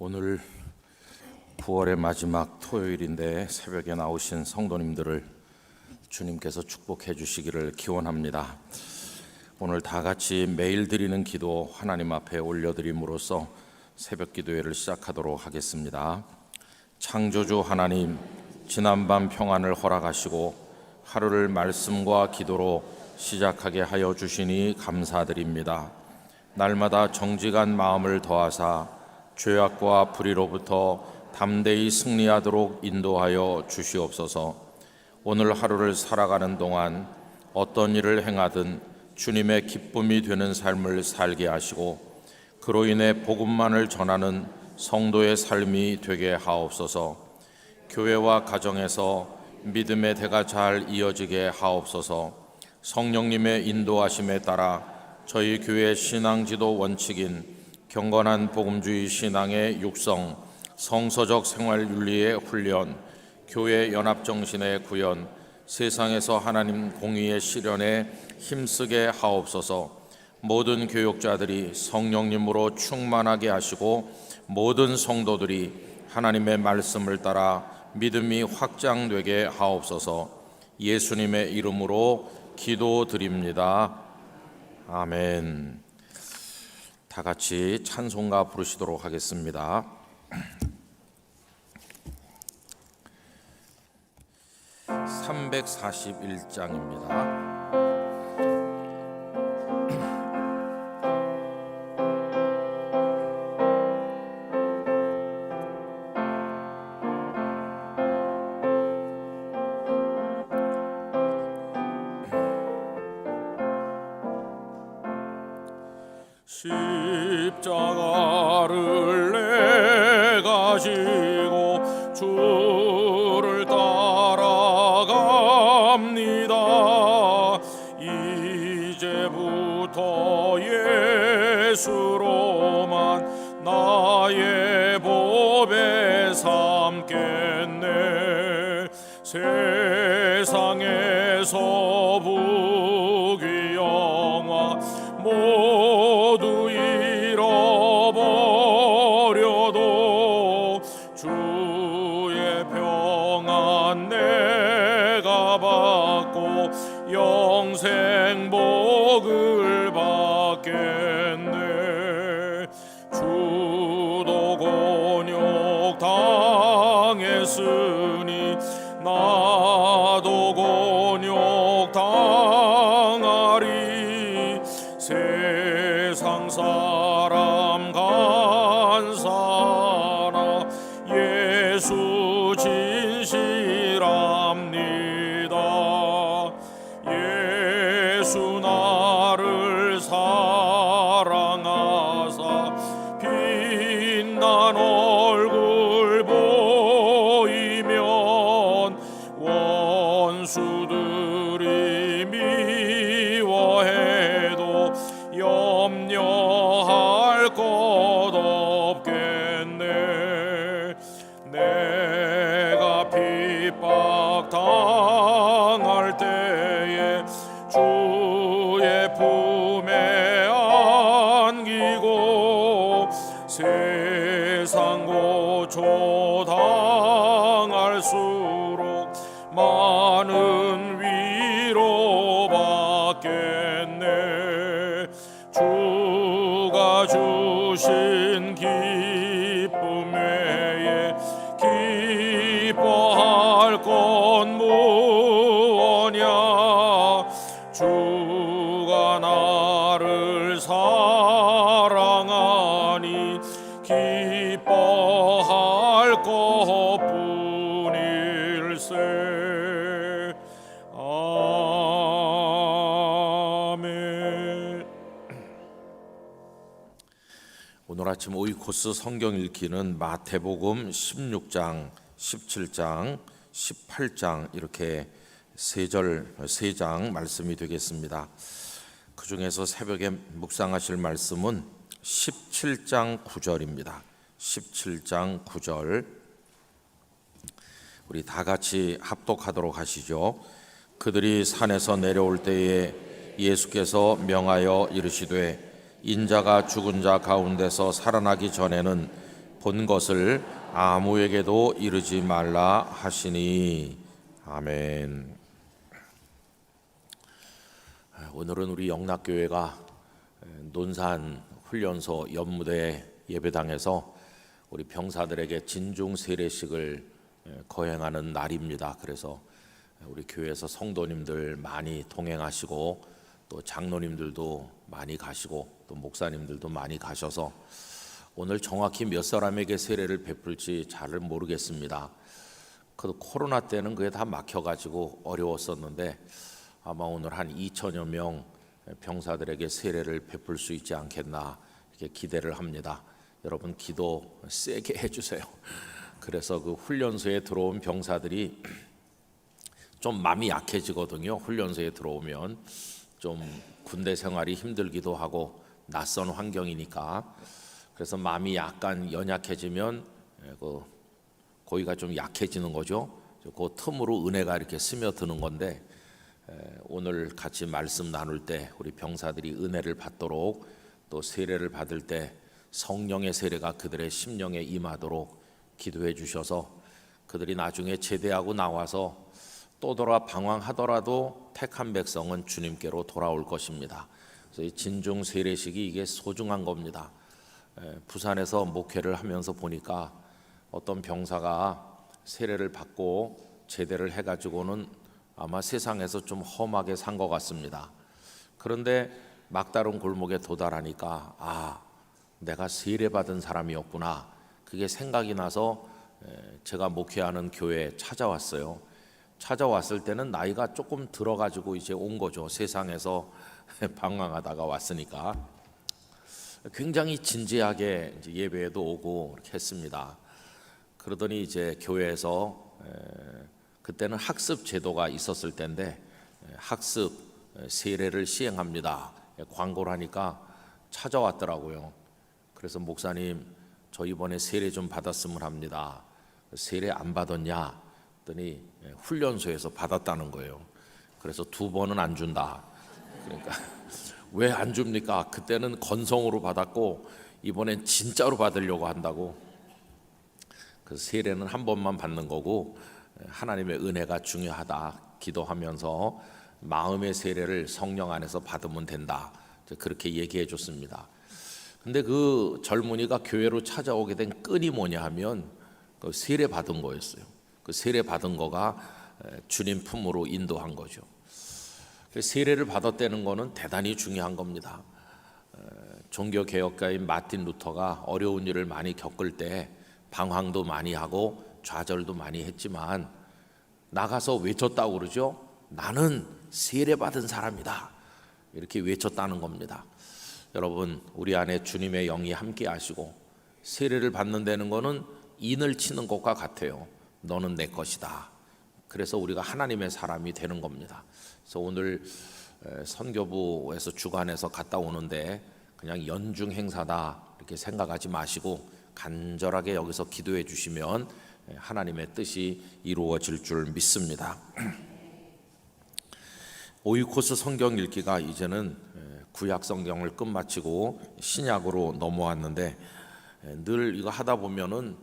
오늘 9월의 마지막 토요일인데 새벽에 나오신 성도님들을 주님께서 축복해 주시기를 기원합니다. 오늘 다 같이 매일 드리는 기도 하나님 앞에 올려드림으로써 새벽 기도회를 시작하도록 하겠습니다. 창조주 하나님, 지난밤 평안을 허락하시고 하루를 말씀과 기도로 시작하게 하여 주시니 감사드립니다. 날마다 정직한 마음을 더하사 죄악과 불의로부터 담대히 승리하도록 인도하여 주시옵소서. 오늘 하루를 살아가는 동안 어떤 일을 행하든 주님의 기쁨이 되는 삶을 살게 하시고 그로 인해 복음만을 전하는 성도의 삶이 되게 하옵소서. 교회와 가정에서 믿음의 대가 잘 이어지게 하옵소서. 성령님의 인도하심에 따라 저희 교회 신앙지도 원칙인 경건한 복음주의 신앙의 육성, 성서적 생활윤리의 훈련, 교회 연합정신의 구현, 세상에서 하나님 공의의 실현에 힘쓰게 하옵소서. 모든 교육자들이 성령님으로 충만하게 하시고 모든 성도들이 하나님의 말씀을 따라 믿음이 확장되게 하옵소서. 예수님의 이름으로 기도드립니다. 아멘. 다 같이 찬송가 부르시도록 하겠습니다. 341장입니다. 십자가를 내가 지고 주를 따라갑니다. 이제부터 예수로만 나의 보배 삼겠네. 세상에서 부귀 영화 모두 잃어버려도 주의 평안 내가 받고 영생 복을 받겠네. 주도 곤욕 당했으니 나도 곤욕 당하리. 세상 사람 간사나 예수 진실합니다. 예수 나를 사랑하사 빛난 얼굴 보이면 원수들이 미워해도 염려할 것 없겠네. 내가 핍박 당할 때에 주의 품에 안기고 세상 고초 당할수록 많은 위로 받겠네. 주가 주신 기쁨 외에 기뻐할 건 무엇냐. 주가 나를 사랑하니 기뻐할 것뿐일세. 아멘. 오늘 아침 오이코스 성경 읽기는 마태복음 16장, 17장, 18장 이렇게 세 장 말씀이 되겠습니다. 그 중에서 새벽에 묵상하실 말씀은 17장 9절입니다. 17장 9절 우리 다 같이 합독하도록 하시죠. 그들이 산에서 내려올 때에 예수께서 명하여 이르시되 인자가 죽은 자 가운데서 살아나기 전에는 본 것을 아무에게도 이르지 말라 하시니. 아멘. 오늘은 우리 영락교회가 논산 훈련소 연무대 예배당에서 우리 병사들에게 진중 세례식을 거행하는 날입니다. 그래서 우리 교회에서 성도님들 많이 동행하시고 또 장로님들도 많이 가시고 또 목사님들도 많이 가셔서 오늘 정확히 몇 사람에게 세례를 베풀지 잘 모르겠습니다. 그 코로나 때는 그게 다 막혀가지고 어려웠었는데 아마 오늘 한 2천여 명 병사들에게 세례를 베풀 수 있지 않겠나 이렇게 기대를 합니다. 여러분 기도 세게 해주세요. 그래서 그 훈련소에 들어온 병사들이 좀 마음이 약해지거든요. 훈련소에 들어오면 좀 군대 생활이 힘들기도 하고 낯선 환경이니까. 그래서 마음이 약간 연약해지면 고기가 좀 약해지는 거죠. 그 틈으로 은혜가 이렇게 스며드는 건데 오늘 같이 말씀 나눌 때 우리 병사들이 은혜를 받도록 또 세례를 받을 때 성령의 세례가 그들의 심령에 임하도록 기도해 주셔서 그들이 나중에 제대하고 나와서 또 돌아 방황하더라도 택한 백성은 주님께로 돌아올 것입니다. 그래서 이 진중 세례식이 이게 소중한 겁니다. 부산에서 목회를 하면서 보니까 어떤 병사가 세례를 받고 제대를 해가지고는 아마 세상에서 좀 험하게 산 것 같습니다. 그런데 막다른 골목에 도달하니까 내가 세례받은 사람이었구나. 그게 생각이 나서 제가 목회하는 교회에 찾아왔어요. 찾아왔을 때는 나이가 조금 들어가지고 이제 온 거죠. 세상에서 방황하다가 왔으니까 굉장히 진지하게 이제 예배에도 오고 이렇게 했습니다. 그러더니 이제 교회에서 그때는 학습 제도가 있었을 때인데 학습 세례를 시행합니다. 광고를 하니까 찾아왔더라고요. 그래서 목사님 저 이번에 세례 좀 받았으면 합니다. 세례 안 받았냐? 했더니 훈련소에서 받았다는 거예요. 그래서 2번은 안 준다. 그러니까 왜 안 줍니까? 그때는 건성으로 받았고 이번엔 진짜로 받으려고 한다고. 그래서 세례는 한 번만 받는 거고 하나님의 은혜가 중요하다 기도하면서 마음의 세례를 성령 안에서 받으면 된다. 그렇게 얘기해 줬습니다. 근데 그 젊은이가 교회로 찾아오게 된 끈이 뭐냐 하면 그 세례 받은 거였어요. 그 세례 받은 거가 주님 품으로 인도한 거죠. 세례를 받았다는 거는 대단히 중요한 겁니다. 종교개혁가인 마틴 루터가 어려운 일을 많이 겪을 때 방황도 많이 하고 좌절도 많이 했지만 나가서 외쳤다고 그러죠. 나는 세례 받은 사람이다. 이렇게 외쳤다는 겁니다. 여러분 우리 안에 주님의 영이 함께 하시고 세례를 받는다는 거는 인을 치는 것과 같아요. 너는 내 것이다. 그래서 우리가 하나님의 사람이 되는 겁니다. 그래서 오늘 선교부에서 주관해서 갔다 오는데 그냥 연중 행사다 이렇게 생각하지 마시고 간절하게 여기서 기도해 주시면 하나님의 뜻이 이루어질 줄 믿습니다. 오이코스 성경 읽기가 이제는 구약 성경을 끝마치고 신약으로 넘어왔는데 늘 이거 하다 보면은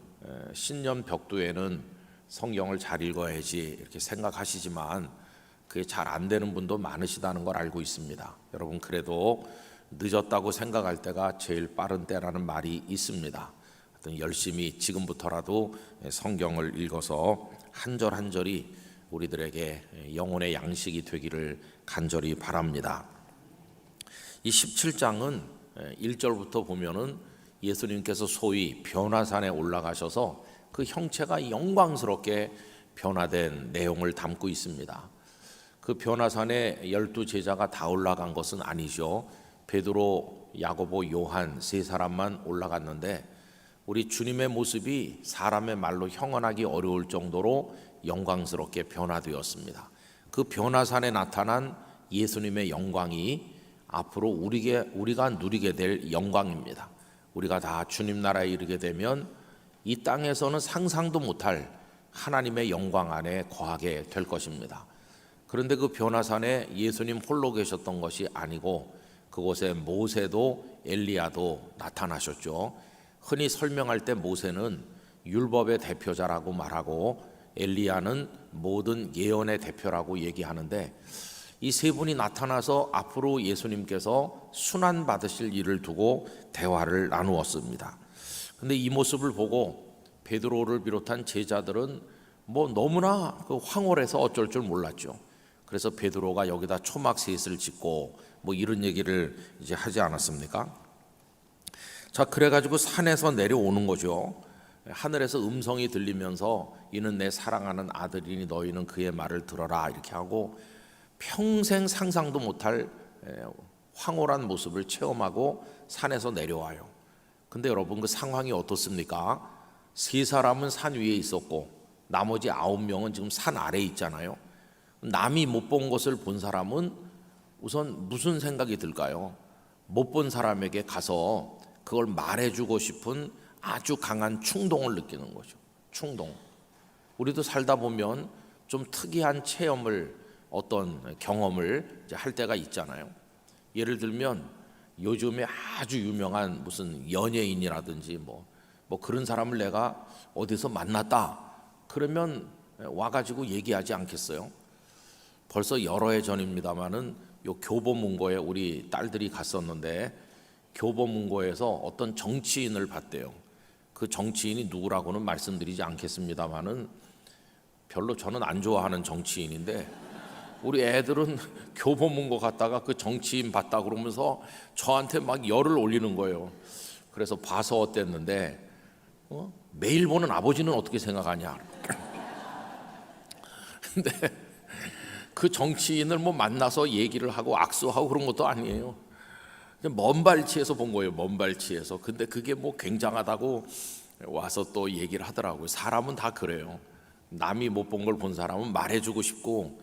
신년 벽두에는 성경을 잘 읽어야지 이렇게 생각하시지만 그게 잘 안 되는 분도 많으시다는 걸 알고 있습니다. 여러분 그래도 늦었다고 생각할 때가 제일 빠른 때라는 말이 있습니다. 열심히 지금부터라도 성경을 읽어서 한 절 한 절이 우리들에게 영혼의 양식이 되기를 간절히 바랍니다. 이 17장은 1절부터 보면은 예수님께서 소위 변화산에 올라가셔서 그 형체가 영광스럽게 변화된 내용을 담고 있습니다. 그 변화산에 12제자가 다 올라간 것은 아니죠. 베드로, 야고보, 요한 3사람만 올라갔는데 우리 주님의 모습이 사람의 말로 형언하기 어려울 정도로 영광스럽게 변화되었습니다. 그 변화산에 나타난 예수님의 영광이 앞으로 우리가 누리게 될 영광입니다. 우리가 다 주님 나라에 이르게 되면 이 땅에서는 상상도 못할 하나님의 영광 안에 거하게 될 것입니다. 그런데 그 변화산에 예수님 홀로 계셨던 것이 아니고 그곳에 모세도 엘리야도 나타나셨죠. 흔히 설명할 때 모세는 율법의 대표자라고 말하고 엘리야는 모든 예언의 대표라고 얘기하는데, 이 세 분이 나타나서 앞으로 예수님께서 순환 받으실 일을 두고 대화를 나누었습니다. 근데 이 모습을 보고 베드로를 비롯한 제자들은 뭐 너무나 황홀해서 어쩔 줄 몰랐죠. 그래서 베드로가 여기다 초막셋을 짓고 뭐 이런 얘기를 이제 하지 않았습니까? 자, 그래가지고 산에서 내려오는 거죠. 하늘에서 음성이 들리면서 이는 내 사랑하는 아들이니 너희는 그의 말을 들어라 이렇게 하고, 평생 상상도 못할 황홀한 모습을 체험하고 산에서 내려와요. 근데 여러분, 그 상황이 어떻습니까? 세 사람은 산 위에 있었고 나머지 9명은 지금 산 아래에 있잖아요. 남이 못 본 것을 본 사람은 우선 무슨 생각이 들까요? 못 본 사람에게 가서 그걸 말해주고 싶은 아주 강한 충동을 느끼는 거죠. 충동. 우리도 살다 보면 좀 특이한 체험을, 어떤 경험을 이제 할 때가 있잖아요. 예를 들면 요즘에 아주 유명한 무슨 연예인이라든지 뭐 그런 사람을 내가 어디서 만났다 그러면 와가지고 얘기하지 않겠어요? 벌써 여러 해 전입니다마는 요 교보문고에 우리 딸들이 갔었는데, 교보문고에서 어떤 정치인을 봤대요. 그 정치인이 누구라고는 말씀드리지 않겠습니다마는 별로 저는 안 좋아하는 정치인인데, 우리 애들은 교보문고 갔다가 그 정치인 봤다 그러면서 저한테 막 열을 올리는 거예요. 그래서 봐서 어땠는데, 매일 보는 아버지는 어떻게 생각하냐. 근데 그 정치인을 뭐 만나서 얘기를 하고 악수하고 그런 것도 아니에요. 먼 발치에서 본 거예요. 먼 발치에서. 근데 그게 뭐 굉장하다고 와서 또 얘기를 하더라고요. 사람은 다 그래요. 남이 못 본 걸 본 사람은 말해주고 싶고,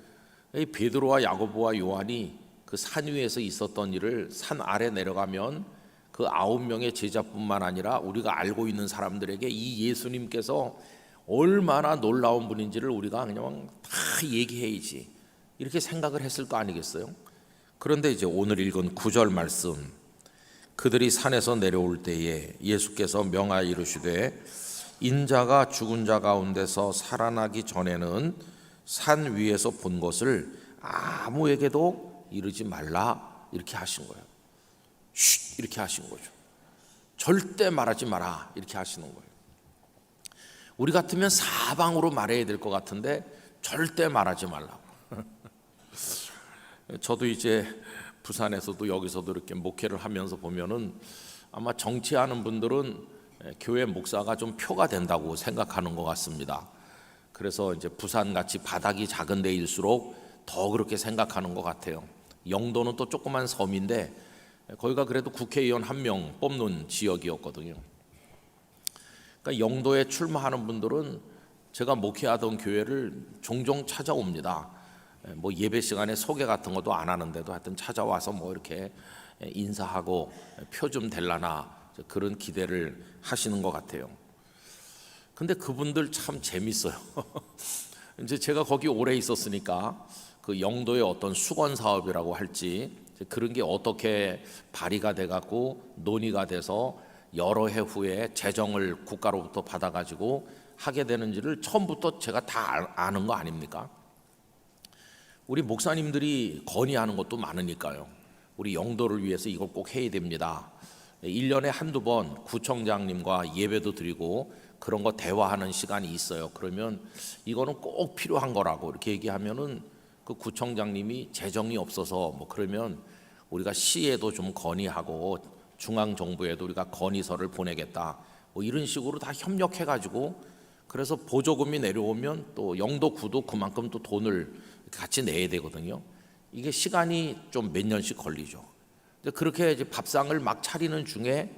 이 베드로와 야고보와 요한이 그 산 위에서 있었던 일을 산 아래 내려가면 그 9명의 제자뿐만 아니라 우리가 알고 있는 사람들에게 이 예수님께서 얼마나 놀라운 분인지를 우리가 그냥 다 얘기해야지 이렇게 생각을 했을 거 아니겠어요? 그런데 이제 오늘 읽은 9절 말씀, 그들이 산에서 내려올 때에 예수께서 명하여 이르시되 인자가 죽은 자 가운데서 살아나기 전에는 산 위에서 본 것을 아무에게도 이르지 말라 이렇게 하신 거예요. 쉿 이렇게 하신 거죠. 절대 말하지 마라 이렇게 하시는 거예요. 우리 같으면 사방으로 말해야 될 것 같은데 절대 말하지 말라고. 저도 이제 부산에서도 여기서도 이렇게 목회를 하면서 보면은 아마 정치하는 분들은 교회 목사가 좀 표가 된다고 생각하는 것 같습니다. 그래서 이제 부산같이 바닥이 작은 데일수록 더 그렇게 생각하는 것 같아요. 영도는 또 조그만 섬인데 거기가 그래도 국회의원 1명 뽑는 지역이었거든요. 그러니까 영도에 출마하는 분들은 제가 목회하던 교회를 종종 찾아옵니다. 뭐 예배 시간에 소개 같은 것도 안 하는데도 하여튼 찾아와서 뭐 이렇게 인사하고 표 좀 될라나 그런 기대를 하시는 것 같아요. 근데 그분들 참 재밌어요. 이제 제가 거기 오래 있었으니까 그 영도의 어떤 수건 사업이라고 할지 그런 게 어떻게 발의가 돼 갖고 논의가 돼서 여러 해 후에 재정을 국가로부터 받아 가지고 하게 되는지를 처음부터 제가 다 아는 거 아닙니까? 우리 목사님들이 건의하는 것도 많으니까요. 우리 영도를 위해서 이걸 꼭 해야 됩니다. 1년에 한두 번 구청장님과 예배도 드리고 그런 거 대화하는 시간이 있어요. 그러면 이거는 꼭 필요한 거라고 이렇게 얘기하면은 그 구청장님이 재정이 없어서 뭐 그러면 우리가 시에도 좀 건의하고 중앙 정부에도 우리가 건의서를 보내겠다. 뭐 이런 식으로 다 협력해 가지고 그래서 보조금이 내려오면 또 영도구도 그만큼 또 돈을 같이 내야 되거든요. 이게 시간이 좀 몇 년씩 걸리죠. 그렇게 이제 밥상을 막 차리는 중에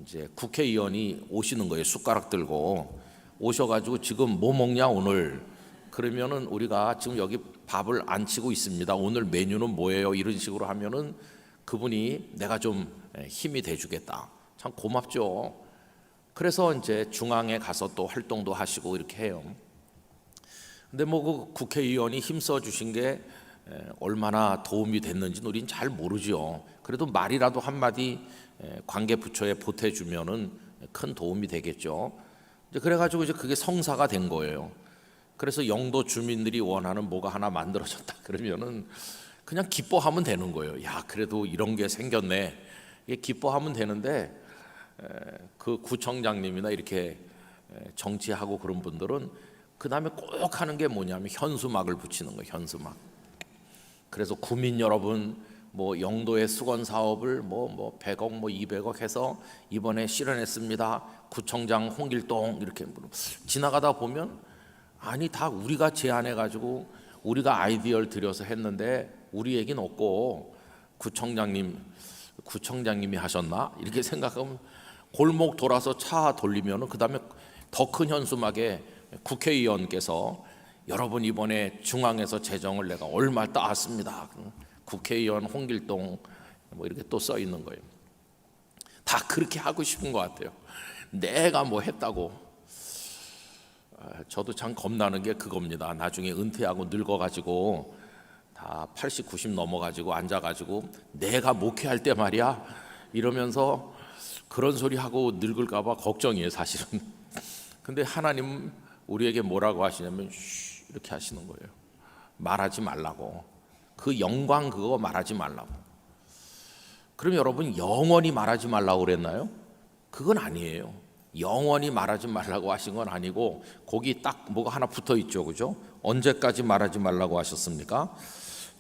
이제 국회의원이 오시는 거예요. 숟가락 들고 오셔가지고 지금 뭐 먹냐 오늘. 그러면은 우리가 지금 여기 밥을 안 치고 있습니다. 오늘 메뉴는 뭐예요? 이런 식으로 하면은 그분이 내가 좀 힘이 돼주겠다. 참 고맙죠. 그래서 이제 중앙에 가서 또 활동도 하시고 이렇게 해요. 근데 뭐 그 국회의원이 힘써 주신 게 얼마나 도움이 됐는지는 우린 잘 모르죠. 그래도 말이라도 한마디 관계 부처에 보태주면은 큰 도움이 되겠죠. 이제 그래가지고 이제 그게 성사가 된 거예요. 그래서 영도 주민들이 원하는 뭐가 하나 만들어졌다 그러면은 그냥 기뻐하면 되는 거예요. 야, 그래도 이런 게 생겼네. 이게 기뻐하면 되는데 그 구청장님이나 이렇게 정치하고 그런 분들은 그 다음에 꼭 하는 게 뭐냐면 현수막을 붙이는 거예요. 현수막. 그래서 구민 여러분, 뭐 영도의 수건 사업을 뭐 100억 뭐 200억 해서 이번에 실현했습니다. 구청장 홍길동 이렇게 지나가다 보면 아니 다 우리가 제안해 가지고 우리가 아이디어를 들여서 했는데 우리 얘기는 없고 구청장님이 하셨나 이렇게 생각하면 골목 돌아서 차 돌리면은 그 다음에 더 큰 현수막에 국회의원께서 여러분 이번에 중앙에서 재정을 내가 얼마 따왔습니다. 국회의원 홍길동 뭐 이렇게 또 써 있는 거예요. 다 그렇게 하고 싶은 것 같아요. 내가 뭐 했다고. 저도 참 겁나는 게 그겁니다. 나중에 은퇴하고 늙어가지고 다 80, 90 넘어가지고 앉아가지고 내가 목회할 때 말이야 이러면서 그런 소리 하고 늙을까봐 걱정이에요, 사실은. 근데 하나님 우리에게 뭐라고 하시냐면 이렇게 하시는 거예요. 말하지 말라고. 그 영광 그거 말하지 말라고. 그럼 여러분 영원히 말하지 말라고 그랬나요? 그건 아니에요. 영원히 말하지 말라고 하신 건 아니고 거기 딱 뭐가 하나 붙어 있죠, 그죠? 언제까지 말하지 말라고 하셨습니까?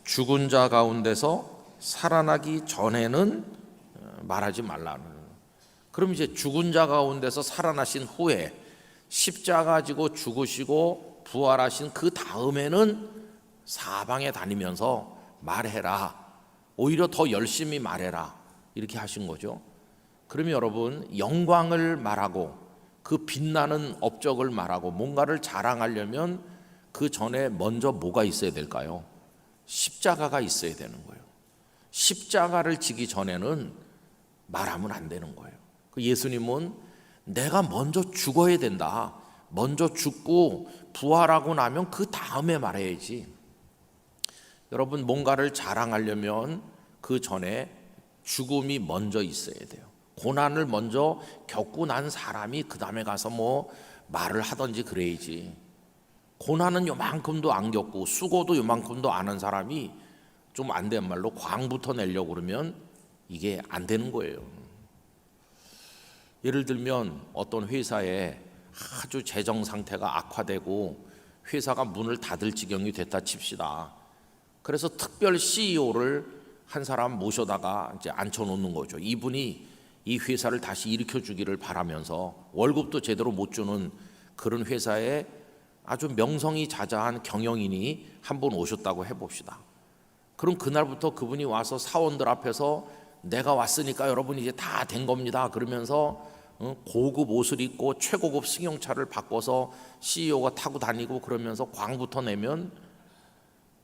죽은 자 가운데서 살아나기 전에는 말하지 말라는. 그럼 이제 죽은 자 가운데서 살아나신 후에 십자가 지고 죽으시고 부활하신 그 다음에는 사방에 다니면서 말해라. 오히려 더 열심히 말해라. 이렇게 하신 거죠. 그러면 여러분 영광을 말하고 그 빛나는 업적을 말하고 뭔가를 자랑하려면 그 전에 먼저 뭐가 있어야 될까요? 십자가가 있어야 되는 거예요. 십자가를 지기 전에는 말하면 안 되는 거예요. 예수님은 내가 먼저 죽어야 된다. 먼저 죽고 부활하고 나면 그 다음에 말해야지. 여러분 뭔가를 자랑하려면 그 전에 죽음이 먼저 있어야 돼요. 고난을 먼저 겪고 난 사람이 그 다음에 가서 뭐 말을 하든지 그래야지. 고난은 요만큼도 안 겪고 수고도 요만큼도 안 한 사람이 좀 안 된 말로 광부터 내려고 그러면 이게 안 되는 거예요. 예를 들면 어떤 회사에 아주 재정 상태가 악화되고 회사가 문을 닫을 지경이 됐다 칩시다. 그래서 특별 CEO를 한 사람 모셔다가 이제 앉혀놓는 거죠. 이분이 이 회사를 다시 일으켜 주기를 바라면서 월급도 제대로 못 주는 그런 회사에 아주 명성이 자자한 경영인이 한 분 오셨다고 해봅시다. 그럼 그날부터 그분이 와서 사원들 앞에서 내가 왔으니까 여러분 이제 다 된 겁니다. 그러면서 고급 옷을 입고 최고급 승용차를 바꿔서 CEO가 타고 다니고 그러면서 광부터 내면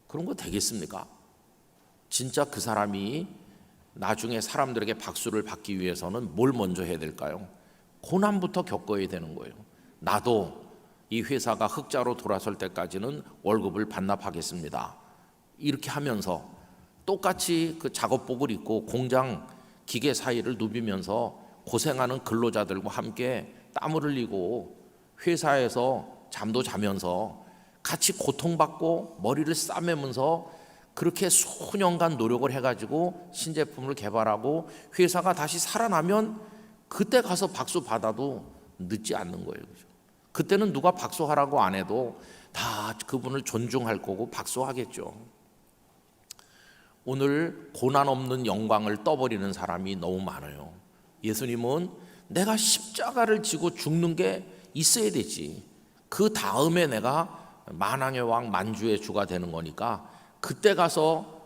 그런 거 되겠습니까? 진짜 그 사람이 나중에 사람들에게 박수를 받기 위해서는 뭘 먼저 해야 될까요? 고난부터 겪어야 되는 거예요. 나도 이 회사가 흑자로 돌아설 때까지는 월급을 반납하겠습니다. 이렇게 하면서 똑같이 그 작업복을 입고 공장 기계 사이를 누비면서 고생하는 근로자들과 함께 땀을 흘리고 회사에서 잠도 자면서 같이 고통받고 머리를 싸매면서 그렇게 수년간 노력을 해가지고 신제품을 개발하고 회사가 다시 살아나면 그때 가서 박수 받아도 늦지 않는 거예요. 그때는 누가 박수하라고 안 해도 다 그분을 존중할 거고 박수하겠죠. 오늘 고난 없는 영광을 떠버리는 사람이 너무 많아요. 예수님은 내가 십자가를 지고 죽는 게 있어야 되지. 그 다음에 내가 만왕의 왕 만주의 주가 되는 거니까 그때 가서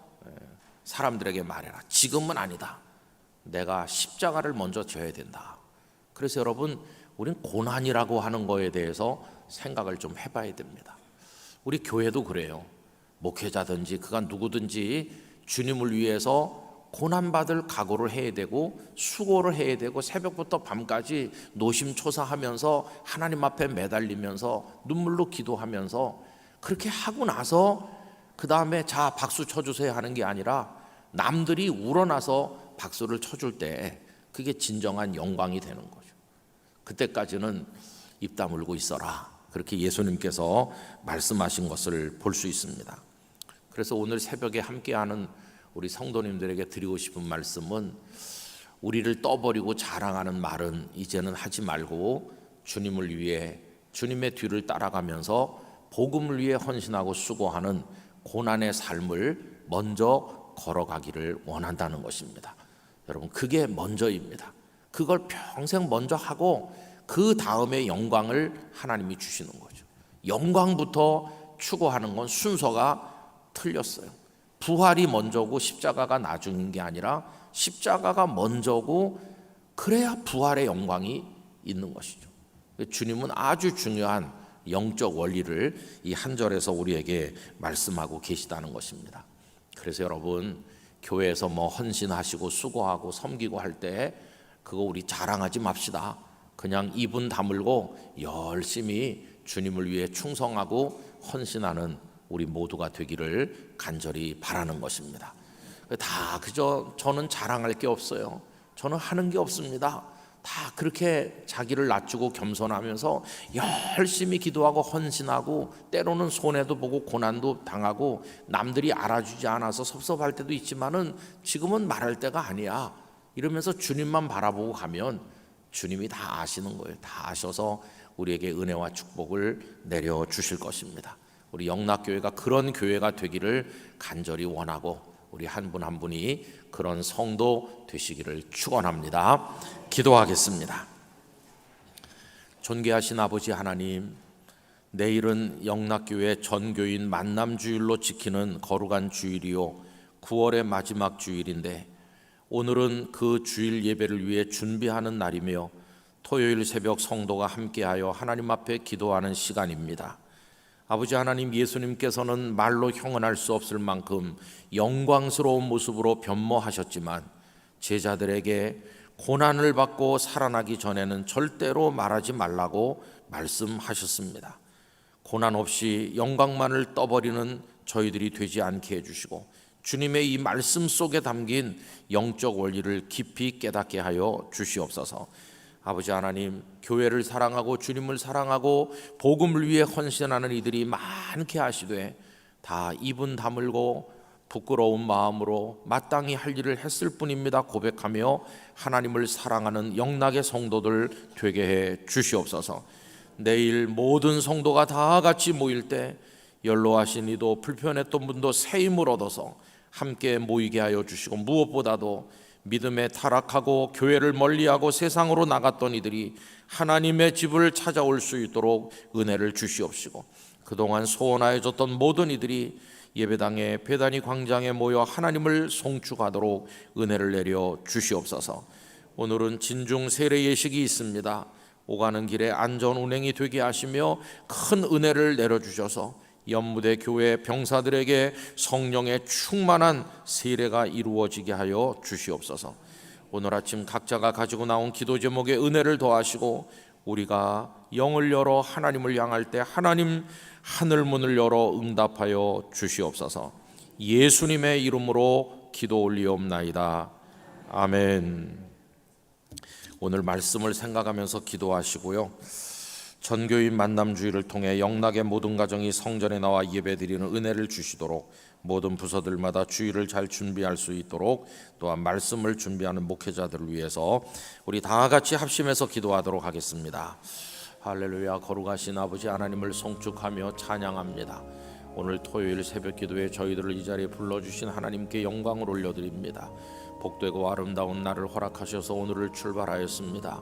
사람들에게 말해라. 지금은 아니다. 내가 십자가를 먼저 져야 된다. 그래서 여러분 우린 고난이라고 하는 거에 대해서 생각을 좀 해봐야 됩니다. 우리 교회도 그래요. 목회자든지 그가 누구든지 주님을 위해서 고난받을 각오를 해야 되고 수고를 해야 되고 새벽부터 밤까지 노심초사하면서 하나님 앞에 매달리면서 눈물로 기도하면서 그렇게 하고 나서 그 다음에 자 박수 쳐주세요 하는 게 아니라 남들이 우러나서 박수를 쳐줄 때 그게 진정한 영광이 되는 거죠. 그때까지는 입 다물고 있어라. 그렇게 예수님께서 말씀하신 것을 볼 수 있습니다. 그래서 오늘 새벽에 함께하는 우리 성도님들에게 드리고 싶은 말씀은, 우리를 떠버리고 자랑하는 말은 이제는 하지 말고 주님을 위해, 주님의 뒤를 따라가면서 복음을 위해 헌신하고 수고하는 고난의 삶을 먼저 걸어가기를 원한다는 것입니다. 여러분, 그게 먼저입니다. 그걸 평생 먼저 하고 그 다음에 영광을 하나님이 주시는 거죠. 영광부터 추구하는 건 순서가 틀렸어요. 부활이 먼저고 십자가가 나중인 게 아니라 십자가가 먼저고, 그래야 부활의 영광이 있는 것이죠. 주님은 아주 중요한 영적 원리를 이 한 절에서 우리에게 말씀하고 계시다는 것입니다. 그래서 여러분, 교회에서 뭐 헌신하시고 수고하고 섬기고 할 때 그거 우리 자랑하지 맙시다. 그냥 입은 다물고 열심히 주님을 위해 충성하고 헌신하는 우리 모두가 되기를 간절히 바라는 것입니다. 다 그저 저는 자랑할 게 없어요, 저는 하는 게 없습니다, 다 그렇게 자기를 낮추고 겸손하면서 열심히 기도하고 헌신하고, 때로는 손해도 보고 고난도 당하고 남들이 알아주지 않아서 섭섭할 때도 있지만은 지금은 말할 때가 아니야, 이러면서 주님만 바라보고 가면 주님이 다 아시는 거예요. 다 아셔서 우리에게 은혜와 축복을 내려주실 것입니다. 우리 영락교회가 그런 교회가 되기를 간절히 원하고, 우리 한 분 한 분이 그런 성도 되시기를 축원합니다. 기도하겠습니다. 존귀하신 아버지 하나님, 내일은 영락교회 전교인 만남주일로 지키는 거룩한 주일이요 9월의 마지막 주일인데, 오늘은 그 주일 예배를 위해 준비하는 날이며 토요일 새벽 성도가 함께하여 하나님 앞에 기도하는 시간입니다. 아버지 하나님, 예수님께서는 말로 형언할 수 없을 만큼 영광스러운 모습으로 변모하셨지만 제자들에게 고난을 받고 살아나기 전에는 절대로 말하지 말라고 말씀하셨습니다. 고난 없이 영광만을 떠버리는 저희들이 되지 않게 해주시고, 주님의 이 말씀 속에 담긴 영적 원리를 깊이 깨닫게 하여 주시옵소서. 아버지 하나님, 교회를 사랑하고 주님을 사랑하고 복음을 위해 헌신하는 이들이 많게 하시되 다 입은 다물고 부끄러운 마음으로 마땅히 할 일을 했을 뿐입니다 고백하며 하나님을 사랑하는 영락의 성도들 되게 해 주시옵소서. 내일 모든 성도가 다 같이 모일 때 연로하신 이도 불편했던 분도 새 힘을 얻어서 함께 모이게 하여 주시고, 무엇보다도 믿음에 타락하고 교회를 멀리하고 세상으로 나갔던 이들이 하나님의 집을 찾아올 수 있도록 은혜를 주시옵시고, 그동안 소원하여졌던 모든 이들이 예배당에 배단위 광장에 모여 하나님을 송축하도록 은혜를 내려 주시옵소서. 오늘은 진중 세례 예식이 있습니다. 오가는 길에 안전 운행이 되게 하시며 큰 은혜를 내려주셔서 연무대 교회 병사들에게 성령의 충만한 세례가 이루어지게 하여 주시옵소서. 오늘 아침 각자가 가지고 나온 기도 제목에 은혜를 더하시고, 우리가 영을 열어 하나님을 향할 때 하나님 하늘문을 열어 응답하여 주시옵소서. 예수님의 이름으로 기도 올리옵나이다. 아멘. 오늘 말씀을 생각하면서 기도하시고요, 전교인 만남주의를 통해 영락의 모든 가정이 성전에 나와 예배드리는 은혜를 주시도록, 모든 부서들마다 주일을 잘 준비할 수 있도록, 또한 말씀을 준비하는 목회자들을 위해서 우리 다 같이 합심해서 기도하도록 하겠습니다. 할렐루야. 거룩하신 아버지 하나님을 송축하며 찬양합니다. 오늘 토요일 새벽 기도에 저희들을 이 자리에 불러주신 하나님께 영광을 올려드립니다. 복되고 아름다운 날을 허락하셔서 오늘을 출발하였습니다.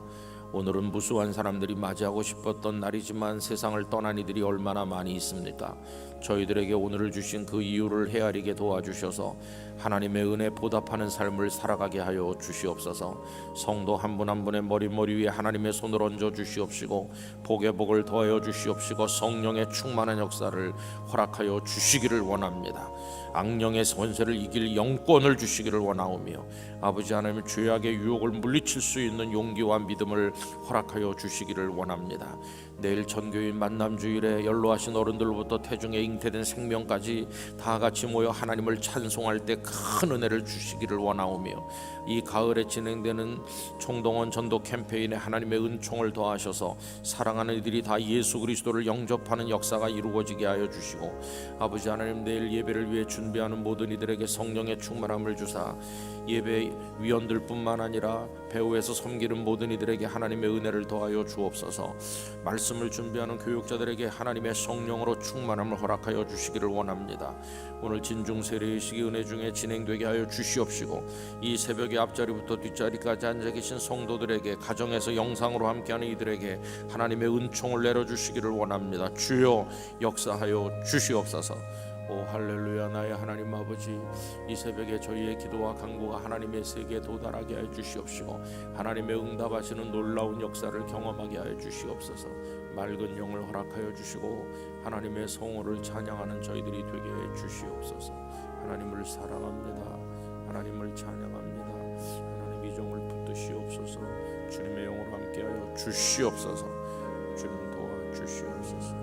오늘은 무수한 사람들이 맞이하고 싶었던 날이지만 세상을 떠난 이들이 얼마나 많이 있습니까? 저희들에게 오늘을 주신 그 이유를 헤아리게 도와주셔서 하나님의 은혜 보답하는 삶을 살아가게 하여 주시옵소서. 성도 한 분 한 분의 머리 위에 하나님의 손을 얹어 주시옵시고, 복의 복을 더하여 주시옵시고, 성령의 충만한 역사를 허락하여 주시기를 원합니다. 악령의 권세를 이길 영권을 주시기를 원하오며, 아버지 하나님, 죄악의 유혹을 물리칠 수 있는 용기와 믿음을 허락하여 주시기를 원합니다. 내일 전교인 만남주일에 연로하신 어른들로부터 태중에 잉태된 생명까지 다 같이 모여 하나님을 찬송할 때 큰 은혜를 주시기를 원하오며, 이 가을에 진행되는 총동원 전도 캠페인에 하나님의 은총을 더하셔서 사랑하는 이들이 다 예수 그리스도를 영접하는 역사가 이루어지게 하여 주시고, 아버지 하나님, 내일 예배를 위해 준비하는 모든 이들에게 성령의 충만함을 주사 예배 위원들 뿐만 아니라 배후에서 섬기는 모든 이들에게 하나님의 은혜를 더하여 주옵소서. 말씀을 준비하는 교육자들에게 하나님의 성령으로 충만함을 허락하여 주시기를 원합니다. 오늘 진중 세례의식이 은혜 중에 진행되게 하여 주시옵시고, 이 새벽의 앞자리부터 뒷자리까지 앉아 계신 성도들에게, 가정에서 영상으로 함께하는 이들에게 하나님의 은총을 내려주시기를 원합니다. 주여 역사하여 주시옵소서. 오 할렐루야. 나의 하나님 아버지, 이 새벽에 저희의 기도와 간구가 하나님의 세계에 도달하게 하여 주시옵시고, 하나님의 응답하시는 놀라운 역사를 경험하게 하여 주시옵소서. 맑은 영을 허락하여 주시고 하나님의 성호를 찬양하는 저희들이 되게 해 주시옵소서. 하나님을 사랑합니다. 하나님을 찬양합니다. 하나님 이 종을 붙드시옵소서. 주님의 영으로 함께하여 주시옵소서. 주님 도와 주시옵소서.